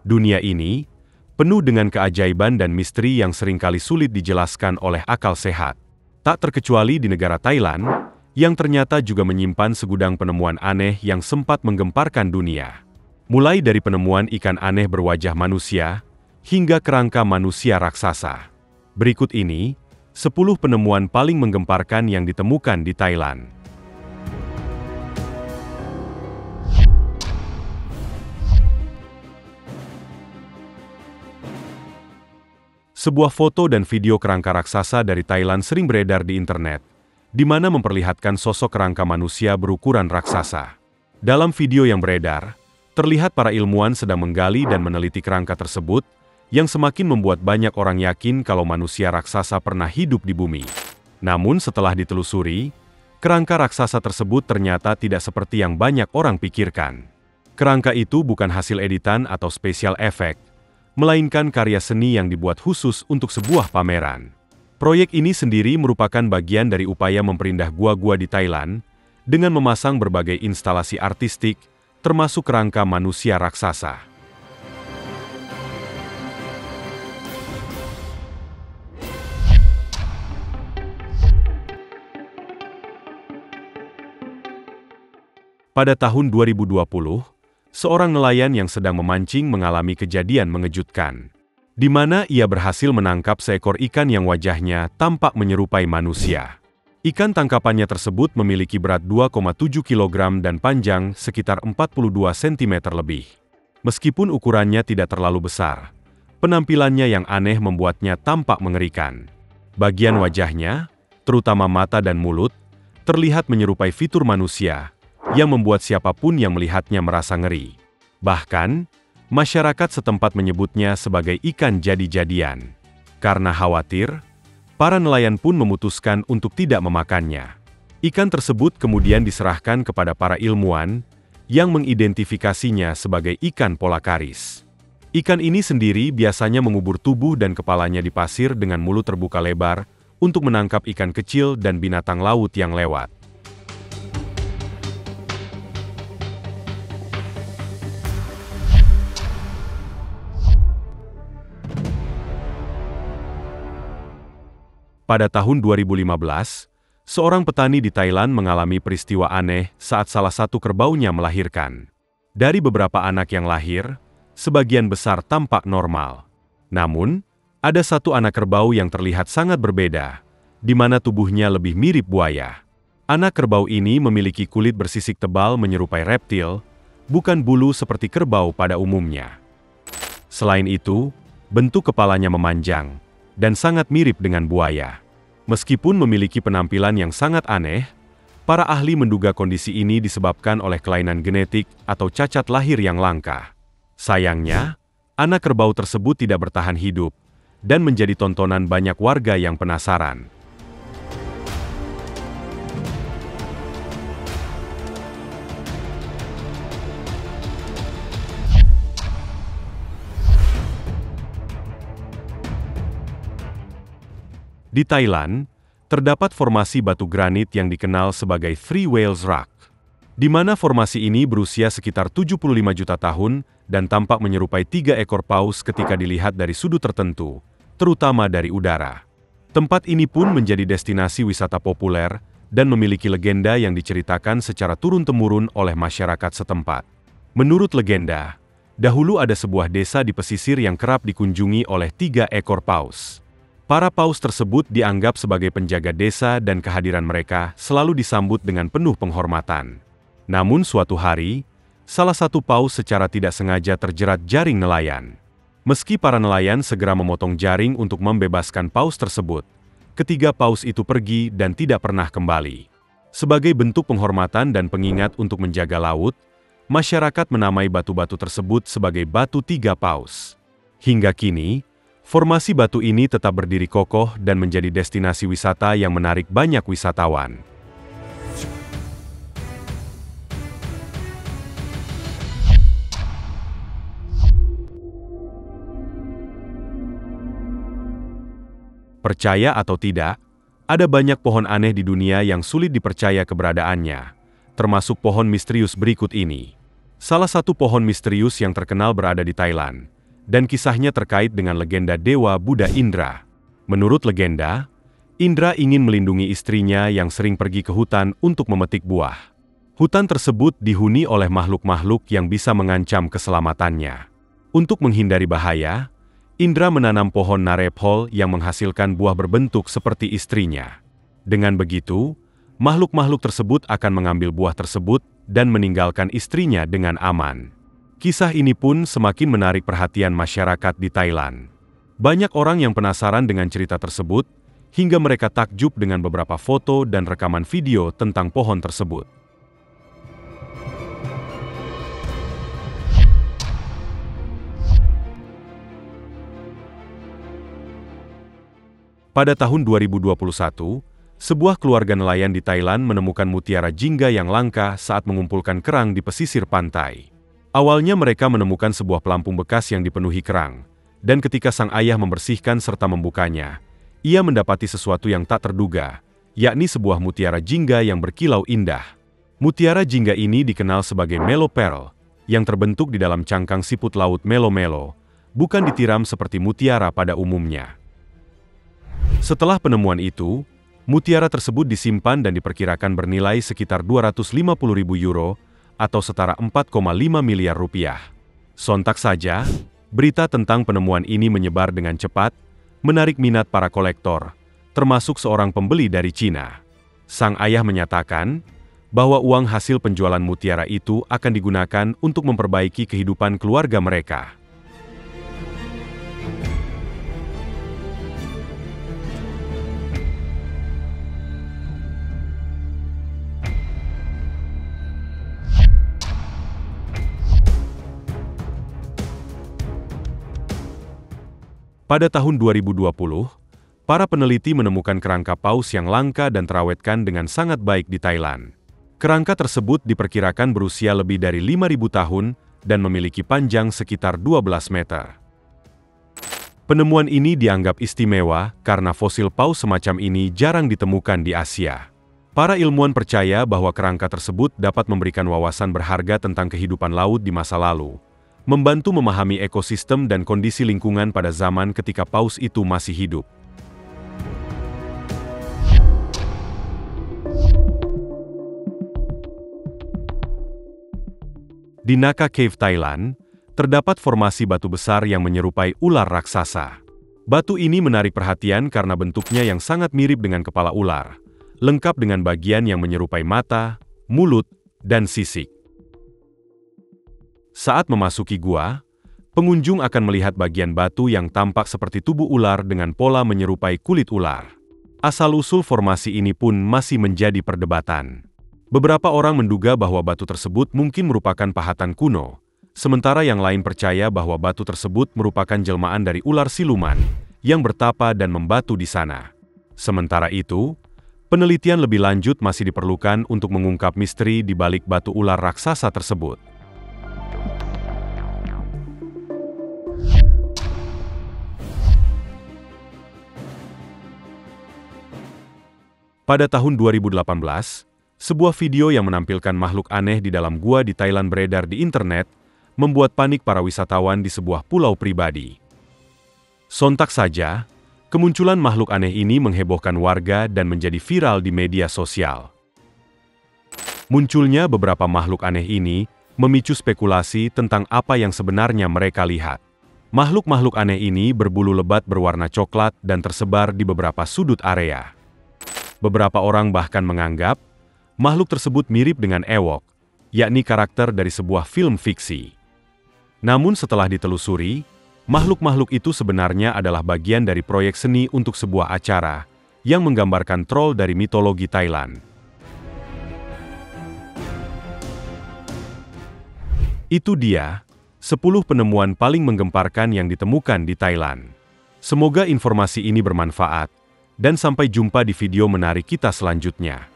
Dunia ini penuh dengan keajaiban dan misteri yang seringkali sulit dijelaskan oleh akal sehat. Tak terkecuali di negara Thailand, yang ternyata juga menyimpan segudang penemuan aneh yang sempat menggemparkan dunia. Mulai dari penemuan ikan aneh berwajah manusia, hingga kerangka manusia raksasa. Berikut ini, 10 penemuan paling menggemparkan yang ditemukan di Thailand. Sebuah foto dan video kerangka raksasa dari Thailand sering beredar di internet, di mana memperlihatkan sosok kerangka manusia berukuran raksasa. Dalam video yang beredar, terlihat para ilmuwan sedang menggali dan meneliti kerangka tersebut, yang semakin membuat banyak orang yakin kalau manusia raksasa pernah hidup di bumi. Namun setelah ditelusuri, kerangka raksasa tersebut ternyata tidak seperti yang banyak orang pikirkan. Kerangka itu bukan hasil editan atau special effect, melainkan karya seni yang dibuat khusus untuk sebuah pameran. Proyek ini sendiri merupakan bagian dari upaya memperindah gua-gua di Thailand dengan memasang berbagai instalasi artistik, termasuk kerangka manusia raksasa. Pada tahun 2020, seorang nelayan yang sedang memancing mengalami kejadian mengejutkan, di mana ia berhasil menangkap seekor ikan yang wajahnya tampak menyerupai manusia. Ikan tangkapannya tersebut memiliki berat 2,7 kg dan panjang sekitar 42 cm lebih. Meskipun ukurannya tidak terlalu besar, penampilannya yang aneh membuatnya tampak mengerikan. Bagian wajahnya, terutama mata dan mulut, terlihat menyerupai fitur manusia, yang membuat siapapun yang melihatnya merasa ngeri. Bahkan, masyarakat setempat menyebutnya sebagai ikan jadi-jadian. Karena khawatir, para nelayan pun memutuskan untuk tidak memakannya. Ikan tersebut kemudian diserahkan kepada para ilmuwan, yang mengidentifikasinya sebagai ikan polakaris. Ikan ini sendiri biasanya mengubur tubuh dan kepalanya di pasir dengan mulut terbuka lebar, untuk menangkap ikan kecil dan binatang laut yang lewat. Pada tahun 2015, seorang petani di Thailand mengalami peristiwa aneh saat salah satu kerbaunya melahirkan. Dari beberapa anak yang lahir, sebagian besar tampak normal. Namun, ada satu anak kerbau yang terlihat sangat berbeda, di mana tubuhnya lebih mirip buaya. Anak kerbau ini memiliki kulit bersisik tebal menyerupai reptil, bukan bulu seperti kerbau pada umumnya. Selain itu, bentuk kepalanya memanjang, dan sangat mirip dengan buaya. Meskipun memiliki penampilan yang sangat aneh, para ahli menduga kondisi ini disebabkan oleh kelainan genetik atau cacat lahir yang langka. Sayangnya, anak kerbau tersebut tidak bertahan hidup, dan menjadi tontonan banyak warga yang penasaran. Di Thailand, terdapat formasi batu granit yang dikenal sebagai Three Whales Rock, di mana formasi ini berusia sekitar 75 juta tahun dan tampak menyerupai 3 ekor paus ketika dilihat dari sudut tertentu, terutama dari udara. Tempat ini pun menjadi destinasi wisata populer dan memiliki legenda yang diceritakan secara turun-temurun oleh masyarakat setempat. Menurut legenda, dahulu ada sebuah desa di pesisir yang kerap dikunjungi oleh 3 ekor paus. Para paus tersebut dianggap sebagai penjaga desa dan kehadiran mereka selalu disambut dengan penuh penghormatan. Namun suatu hari, salah satu paus secara tidak sengaja terjerat jaring nelayan. Meski para nelayan segera memotong jaring untuk membebaskan paus tersebut, ketiga paus itu pergi dan tidak pernah kembali. Sebagai bentuk penghormatan dan pengingat untuk menjaga laut, masyarakat menamai batu-batu tersebut sebagai Batu Tiga Paus. Hingga kini, formasi batu ini tetap berdiri kokoh dan menjadi destinasi wisata yang menarik banyak wisatawan. Percaya atau tidak, ada banyak pohon aneh di dunia yang sulit dipercaya keberadaannya, termasuk pohon misterius berikut ini. Salah satu pohon misterius yang terkenal berada di Thailand, dan kisahnya terkait dengan legenda dewa Buddha Indra. Menurut legenda, Indra ingin melindungi istrinya yang sering pergi ke hutan untuk memetik buah. Hutan tersebut dihuni oleh makhluk-makhluk yang bisa mengancam keselamatannya. Untuk menghindari bahaya, Indra menanam pohon narephol yang menghasilkan buah berbentuk seperti istrinya. Dengan begitu, makhluk-makhluk tersebut akan mengambil buah tersebut dan meninggalkan istrinya dengan aman. Kisah ini pun semakin menarik perhatian masyarakat di Thailand. Banyak orang yang penasaran dengan cerita tersebut, hingga mereka takjub dengan beberapa foto dan rekaman video tentang pohon tersebut. Pada tahun 2021, sebuah keluarga nelayan di Thailand menemukan mutiara jingga yang langka saat mengumpulkan kerang di pesisir pantai. Awalnya mereka menemukan sebuah pelampung bekas yang dipenuhi kerang, dan ketika sang ayah membersihkan serta membukanya, ia mendapati sesuatu yang tak terduga, yakni sebuah mutiara jingga yang berkilau indah. Mutiara jingga ini dikenal sebagai Melo Pearl, yang terbentuk di dalam cangkang siput laut melo-melo, bukan ditiram seperti mutiara pada umumnya. Setelah penemuan itu, mutiara tersebut disimpan dan diperkirakan bernilai sekitar 250.000 euro atau setara 4,5 miliar rupiah. Sontak saja, berita tentang penemuan ini menyebar dengan cepat, menarik minat para kolektor, termasuk seorang pembeli dari Cina. Sang ayah menyatakan bahwa uang hasil penjualan mutiara itu akan digunakan untuk memperbaiki kehidupan keluarga mereka. Pada tahun 2020, para peneliti menemukan kerangka paus yang langka dan terawetkan dengan sangat baik di Thailand. Kerangka tersebut diperkirakan berusia lebih dari 5.000 tahun dan memiliki panjang sekitar 12 meter. Penemuan ini dianggap istimewa karena fosil paus semacam ini jarang ditemukan di Asia. Para ilmuwan percaya bahwa kerangka tersebut dapat memberikan wawasan berharga tentang kehidupan laut di masa lalu, membantu memahami ekosistem dan kondisi lingkungan pada zaman ketika paus itu masih hidup. Di Naka Cave, Thailand, terdapat formasi batu besar yang menyerupai ular raksasa. Batu ini menarik perhatian karena bentuknya yang sangat mirip dengan kepala ular, lengkap dengan bagian yang menyerupai mata, mulut, dan sisik. Saat memasuki gua, pengunjung akan melihat bagian batu yang tampak seperti tubuh ular dengan pola menyerupai kulit ular. Asal-usul formasi ini pun masih menjadi perdebatan. Beberapa orang menduga bahwa batu tersebut mungkin merupakan pahatan kuno, sementara yang lain percaya bahwa batu tersebut merupakan jelmaan dari ular siluman yang bertapa dan membatu di sana. Sementara itu, penelitian lebih lanjut masih diperlukan untuk mengungkap misteri di balik batu ular raksasa tersebut. Pada tahun 2018, sebuah video yang menampilkan makhluk aneh di dalam gua di Thailand beredar di internet, membuat panik para wisatawan di sebuah pulau pribadi. Sontak saja, kemunculan makhluk aneh ini menghebohkan warga dan menjadi viral di media sosial. Munculnya beberapa makhluk aneh ini memicu spekulasi tentang apa yang sebenarnya mereka lihat. Makhluk-makhluk aneh ini berbulu lebat berwarna coklat dan tersebar di beberapa sudut area. Beberapa orang bahkan menganggap makhluk tersebut mirip dengan ewok, yakni karakter dari sebuah film fiksi. Namun setelah ditelusuri, makhluk-makhluk itu sebenarnya adalah bagian dari proyek seni untuk sebuah acara yang menggambarkan troll dari mitologi Thailand. Itu dia, 10 penemuan paling menggemparkan yang ditemukan di Thailand. Semoga informasi ini bermanfaat. Dan sampai jumpa di video menarik kita selanjutnya.